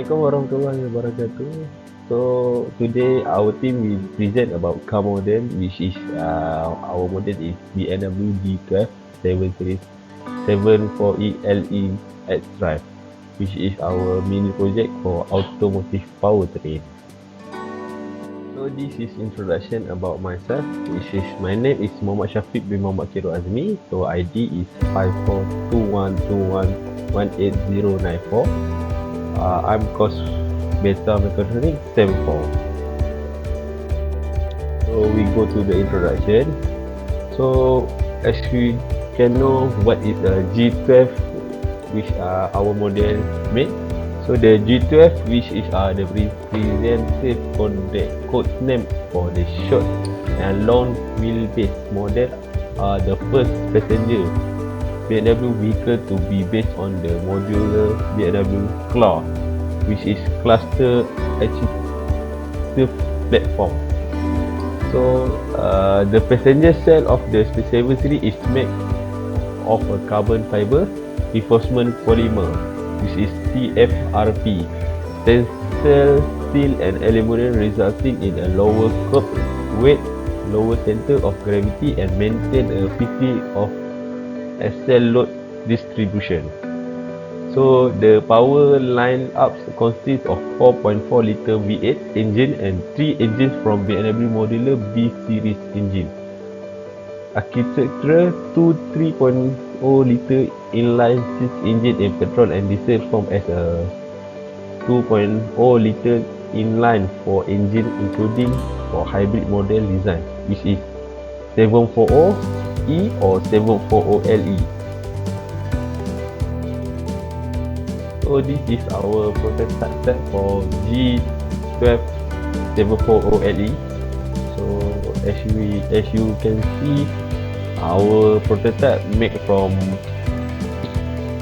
Assalamualaikum warahmatullahi wabarakatuh. So today our team will present about car model, which is our model is BMW G12 7 Series 74ELE xDrive, which is our mini project for automotive powertrain. So this is introduction about myself, which is my name is Mohd Syafiq bin Muhammad Nur Azizy. So ID is 542121189094. I'm course beta mechatronics 74. So we go to the introduction. So as we can know what is a G12, which our model made. So the G12, which is the representative code name for the short and long wheelbase model, the first passenger BMW vehicle to be based on the modular BMW class, which is cluster architecture platform. So the passenger cell of the 7 series is made of a carbon fiber reinforcement polymer, which is CFRP, tensile steel and aluminum, resulting in a lower curb weight, lower center of gravity, and maintain a 50 of axle load distribution. So the power lineup consists of 4.4 liter V8 engine and 3 engines from BMW modular B series engine. Architecture, 3.0 liter inline 6 engine in petrol and diesel form as a 2.0 liter inline 4 engine, including for hybrid model design, which is 740E or 740LE. So this is our prototype set for G12 740LE. So as you can see, our prototype made from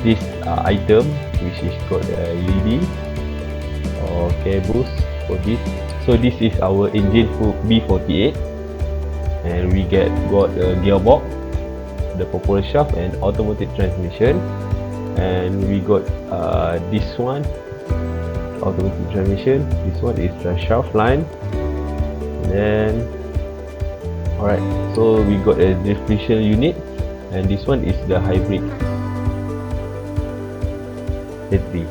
this item, which is called LED or cables for this. So this is our engine for B48, and we got a gearbox, the propeller shaft, and automatic transmission. And we got this one, automatic transmission. This one is the shaft line. Then alright, so we got a differential unit, and this one is the hybrid battery.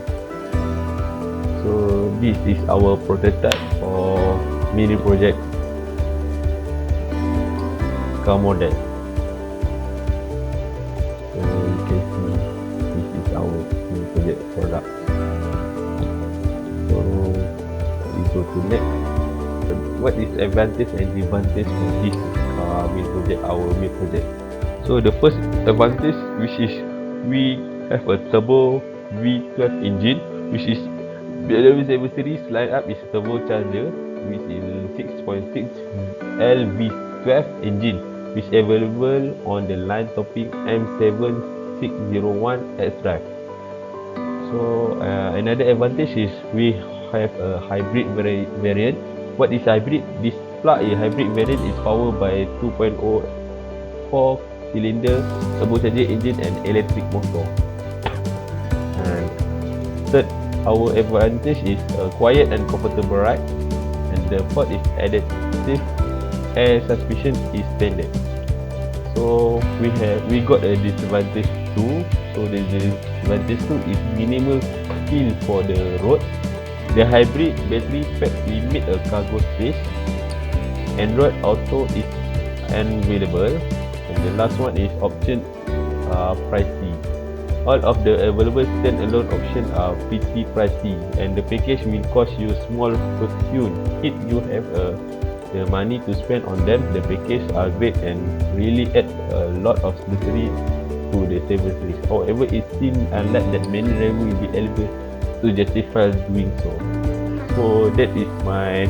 So this is our prototype for mini project car model. So you can see this is our mini project product. So we go to next. What is advantage and disadvantage for this main project, our main project? So the first advantage, which is we have a turbo V12 engine, which is BMW 7 series lineup is turbocharger, which is 6.6 LV12 engine, which is available on the line topping M7601 xDrive. So another advantage is we have a hybrid variant. What is hybrid? This plug-in hybrid variant is powered by 2.0 4-cylinder turbocharger engine and electric motor. And third, our advantage is a quiet and comfortable ride, and the fourth is adaptive air suspension is standard. So we got a disadvantage too. So the disadvantage too is minimal feel for the road. The hybrid battery pack limit a cargo space. Android Auto is unavailable, and the last one is option pricey. All of the available standalone options are pretty pricey, and the package will cost you small fortune. If you have the money to spend on them, the package are great and really add a lot of luxury to the 7 series. However, it seems unlike that many drivers will be able to justify doing so. So that is my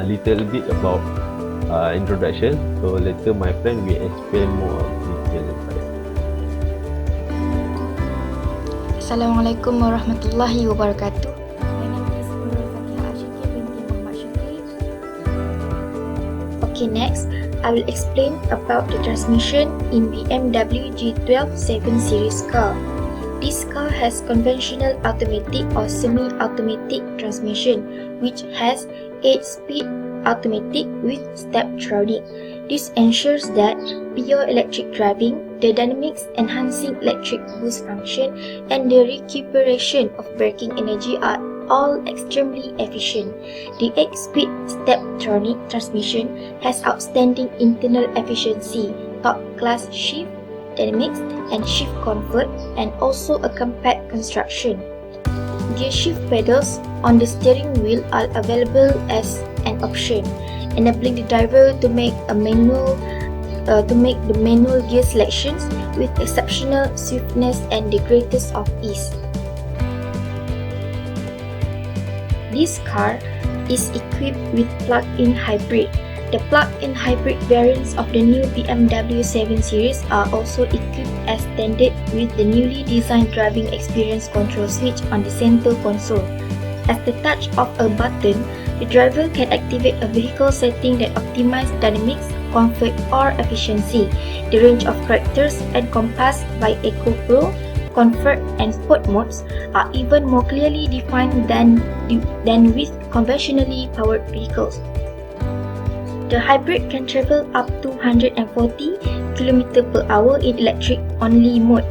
little bit about introduction. So later my friend will explain more detail about it. Assalamualaikum warahmatullahi wabarakatuh. My name is Nurul Fatiehah binti Muhammad Syuqri. Okay, next I will explain about the transmission in BMW G12 7 series car. This car has conventional automatic or semi-automatic transmission, which has 8-speed automatic with steptronic. This ensures that pure electric driving, the dynamics enhancing electric boost function, and the recuperation of braking energy are all extremely efficient. The 8-speed steptronic transmission has outstanding internal efficiency, top-class shift dynamics, and shift comfort, and also a compact construction. Gear shift pedals on the steering wheel are available as an option, enabling the driver to make the manual gear selections with exceptional swiftness and the greatest of ease. This car is equipped with plug-in hybrid. The plug-in hybrid variants of the new BMW 7 Series are also equipped as standard with the newly designed driving experience control switch on the center console. At the touch of a button, the driver can activate a vehicle setting that optimizes dynamics, comfort, or efficiency. The range of characters encompassed by Eco Pro, Comfort, and Sport modes are even more clearly defined than with conventionally powered vehicles. The hybrid can travel up to 140 km per hour in electric-only mode.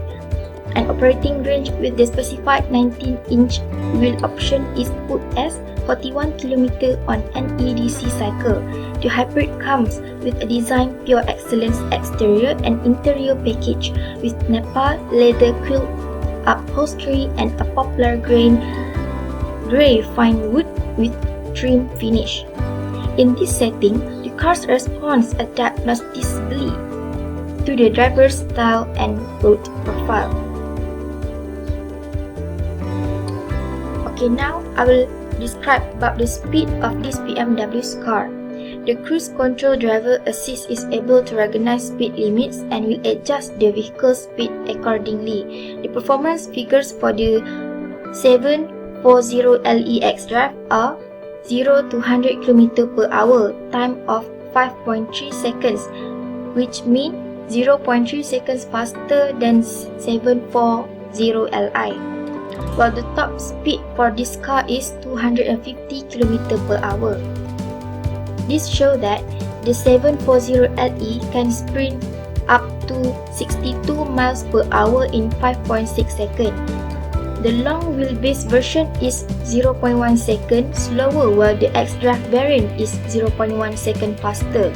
An operating range with the specified 19-inch wheel option is put as 41 km on an EDC cycle. The hybrid comes with a design pure excellence exterior and interior package with Nappa leather quilt upholstery and a poplar grey fine wood with trim finish. In this setting, the car's response adapts noticeably to the driver's style and road profile. Okay, now I will describe about the speed of this BMW's car. The cruise control driver assist is able to recognize speed limits and will adjust the vehicle's speed accordingly. The performance figures for the 740Le xDrive are 0 to 100 km per hour, time of 5.3 seconds, which means 0.3 seconds faster than 740Li, while the top speed for this car is 250 km per hour. This shows that the 740Le can sprint up to 62 miles per hour in 5.6 seconds. The long wheelbase version is 0.1 second slower, while the xDrive variant is 0.1 second faster.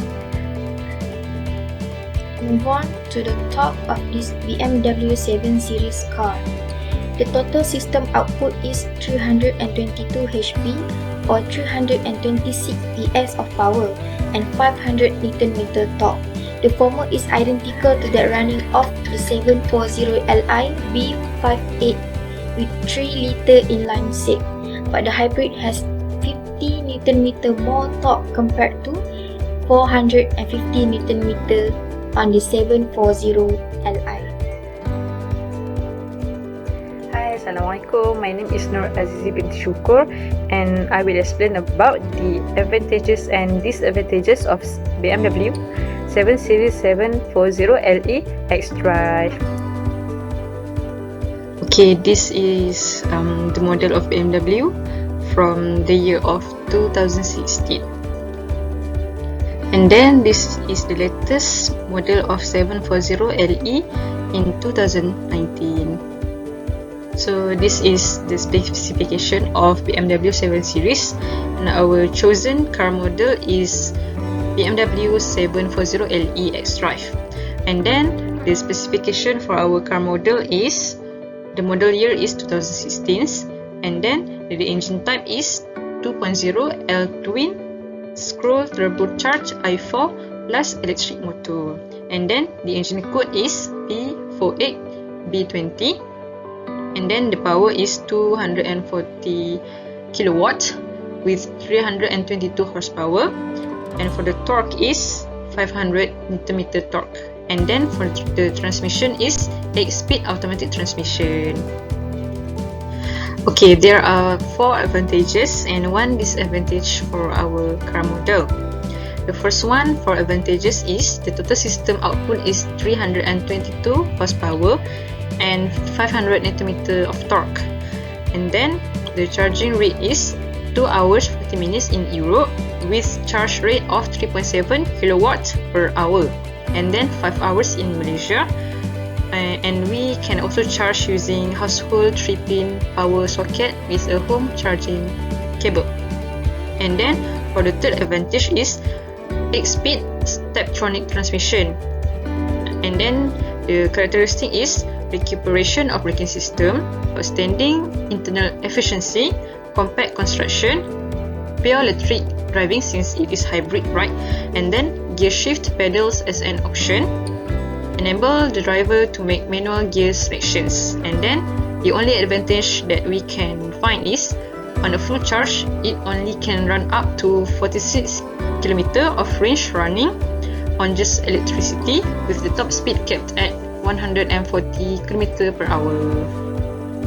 Move on to the top of this BMW 7 Series car. The total system output is 322 HP or 326 PS of power and 500 Nm torque. The former is identical to that running off the 740Li B58 with 3-liter inline six, but the hybrid has 50 Nm more torque compared to 450 Nm on the 740Li. Hi, Assalamualaikum. My name is Nur Azizy binti Syukur, and I will explain about the advantages and disadvantages of BMW 7 Series 740Le xDrive. Okay, this is the model of BMW from the year of 2016. And then this is the latest model of 740Le in 2019. So this is the specification of BMW 7 Series, and our chosen car model is BMW 740Le xDrive. And then the specification for our car model is, the model year is 2016, and then the engine type is 2.0 L-twin scroll turbocharged i4 plus electric motor, and then the engine code is P48B20, and then the power is 240 kilowatt with 322 horsepower, and for the torque is 500 Nm torque. And then for the transmission is 8-speed automatic transmission. Okay, there are 4 advantages and 1 disadvantage for our car model. The first one for advantages is the total system output is 322 horsepower, and 500 Nm of torque. And then the charging rate is 2 hours 40 minutes in Europe with charge rate of 3.7 kilowatts per hour, and then 5 hours in Malaysia. And we can also charge using household 3-pin power socket with a home charging cable. And then for the third advantage is 8-speed steptronic transmission. And then the characteristic is recuperation of braking system, outstanding internal efficiency, compact construction, pure electric driving since it is hybrid, right? And then gear shift pedals as an option, enable the driver to make manual gear selections. And then the only advantage that we can find is on a full charge, it only can run up to 46 km of range running on just electricity, with the top speed kept at 140 km per hour.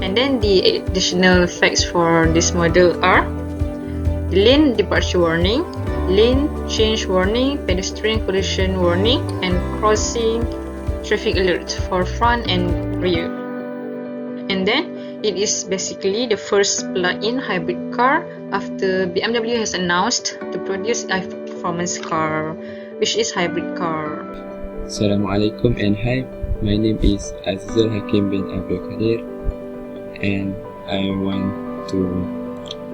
And then the additional facts for this model are the lane departure warning, lane change warning, pedestrian collision warning, and crossing traffic alert for front and rear. And then it is basically the first plug-in hybrid car after BMW has announced to produce a performance car, which is hybrid car. Assalamualaikum and hi, my name is Azizul Hakim bin Abdul Qadir, and I want to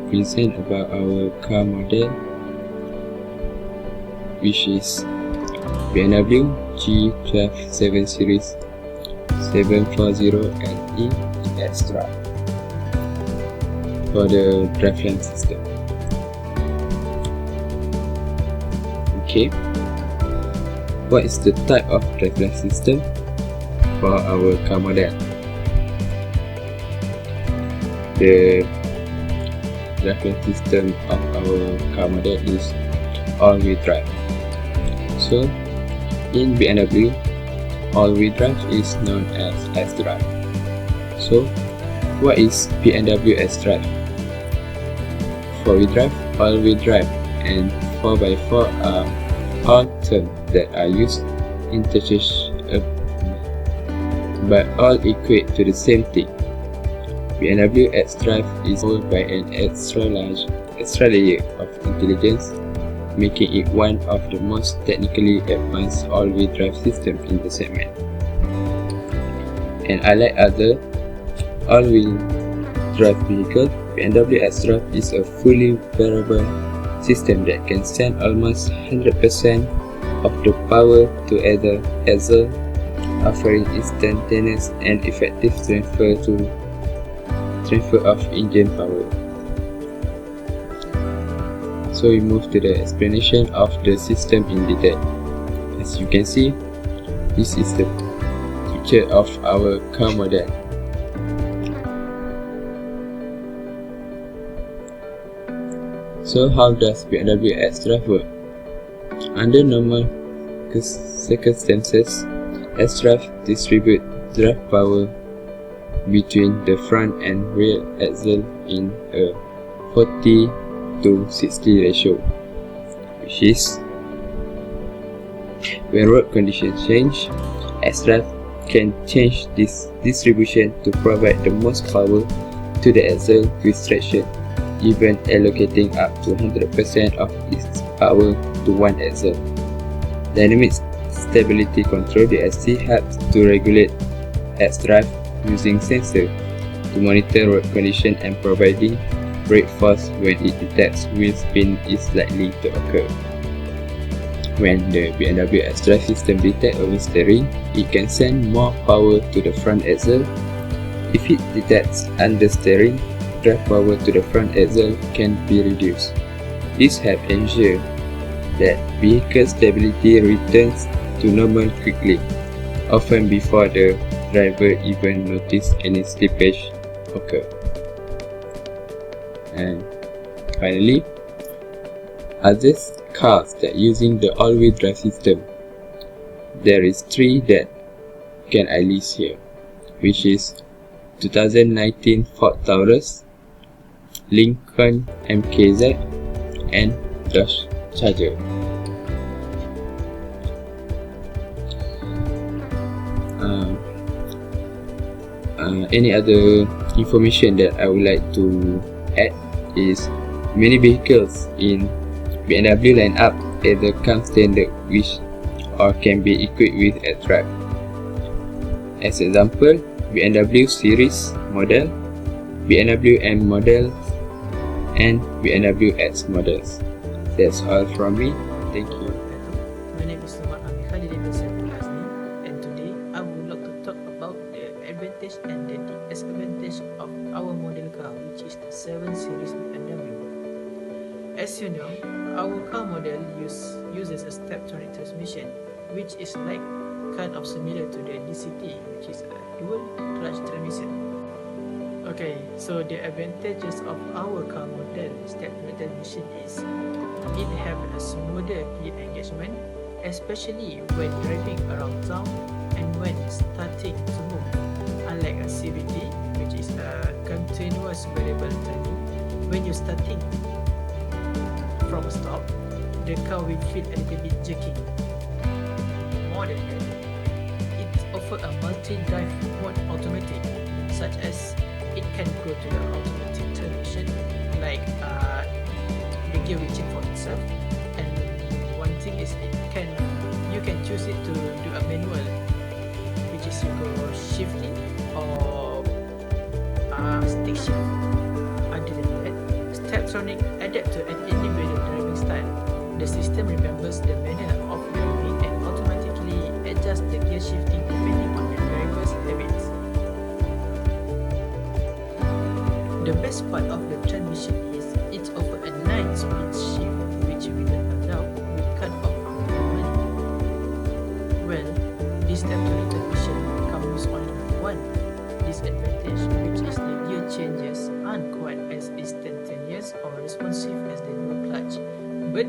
present about our car model, which is BMW G12 7 Series 740LE xDrive for the driveline system. Okay, what is the type of driveline system for our car model? The driveline system of our car model is all-wheel drive. So in BMW, all-wheel drive is known as xDrive. So what is BMW xDrive? 4-wheel drive, all-wheel drive, and 4x4 are all terms that are used interchangeably, but all equate to the same thing. BMW xDrive is powered by an extra layer of intelligence, making it one of the most technically advanced all-wheel drive systems in the segment. And unlike other all-wheel drive vehicles, BMW xDrive is a fully variable system that can send almost 100% of the power to either axle, offering instantaneous and effective transfer of engine power. So we move to the explanation of the system in detail. As you can see, this is the picture of our car model. So how does BMW xDrive work? Under normal circumstances, xDrive distributes drive power between the front and rear axle in a 40 to 60 ratio, which is when road conditions change, xDrive can change this distribution to provide the most power to the axle with traction, even allocating up to 100% of its power to one axle. Dynamic stability control DSC helps to regulate xDrive using sensor to monitor road condition and providing brake force when it detects wheel spin is likely to occur. When the BMW xDrive system detects oversteering, it can send more power to the front axle. If it detects understeering, drive power to the front axle can be reduced. This helps ensure that vehicle stability returns to normal quickly, often before the driver even notices any slippage occur. And finally, other cars that using the all-wheel drive system, there is 3 that can I list here, which is 2019 Ford Taurus, Lincoln MKZ, and Dodge Charger. any other information that I would like to add is many vehicles in BMW lineup either come standard which or can be equipped with xDrive. As example, BMW series model, BMW M models, and BMW X models. That's all from me. Thank you. My name is Khalili and today I would like to talk about the advantage and the disadvantage of our model car, which is the 7 Series BMW. As you know, our car model uses a step-tronic transmission, which is like kind of similar to the DCT, which is a dual clutch transmission. Okay, so the advantages of our car model step-tronic transmission is it have a smoother gear engagement, especially when driving around town and when starting to move. Unlike a CVT, which is a continuous variable timing, when you're starting from a stop, the car will feel a little bit jerky. More than that, it offers a multi-drive mode automatic, such as it can go to the automatic transmission, like the gear will change for itself. And one thing is you can choose it to do a manual, which is you go shifting or stick shift. Other than that, Steptronic adapt to an individual driving style. The system remembers the manner of driving and automatically adjusts the gear shifting depending on the driver's habits. The best part of the transmission is it offers a 9-speed shift, which without a doubt will cut off our money. Well, this step-tronic transmission comes with only one disadvantage, which is the gear changes aren't quite as instantaneous or responsive as the dual clutch, but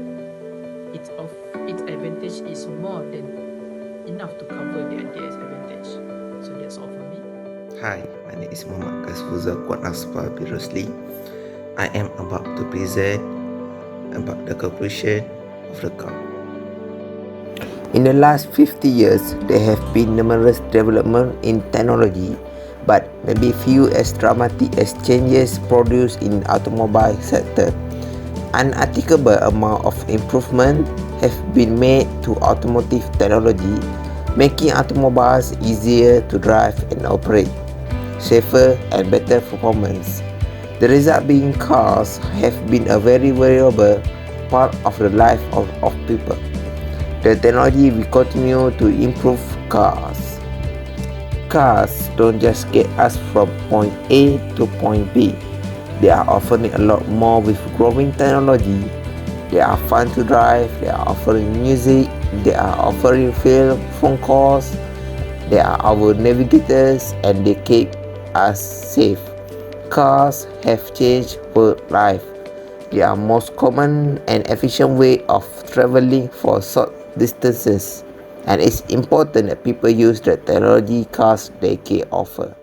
its advantage is more than enough to cover the disadvantage. So that's all from me. Hi, my name is Mohd previously. I am about to present about the conclusion of the car. In the last 50 years, there have been numerous developments in technology, but maybe few as dramatic as changes produced in the automobile sector. An unthinkable amount of improvement have been made to automotive technology, making automobiles easier to drive and operate, safer and better performance. The result being cars have been a very valuable part of the life of people. The technology will continue to improve cars. Cars don't just get us from point A to point B. They are offering a lot more with growing technology. They are fun to drive, they are offering music, they are offering phone calls, they are our navigators, and they keep us safe. Cars have changed world life. They are most common and efficient way of traveling for short distances, and it's important that people use the technology cars they can offer.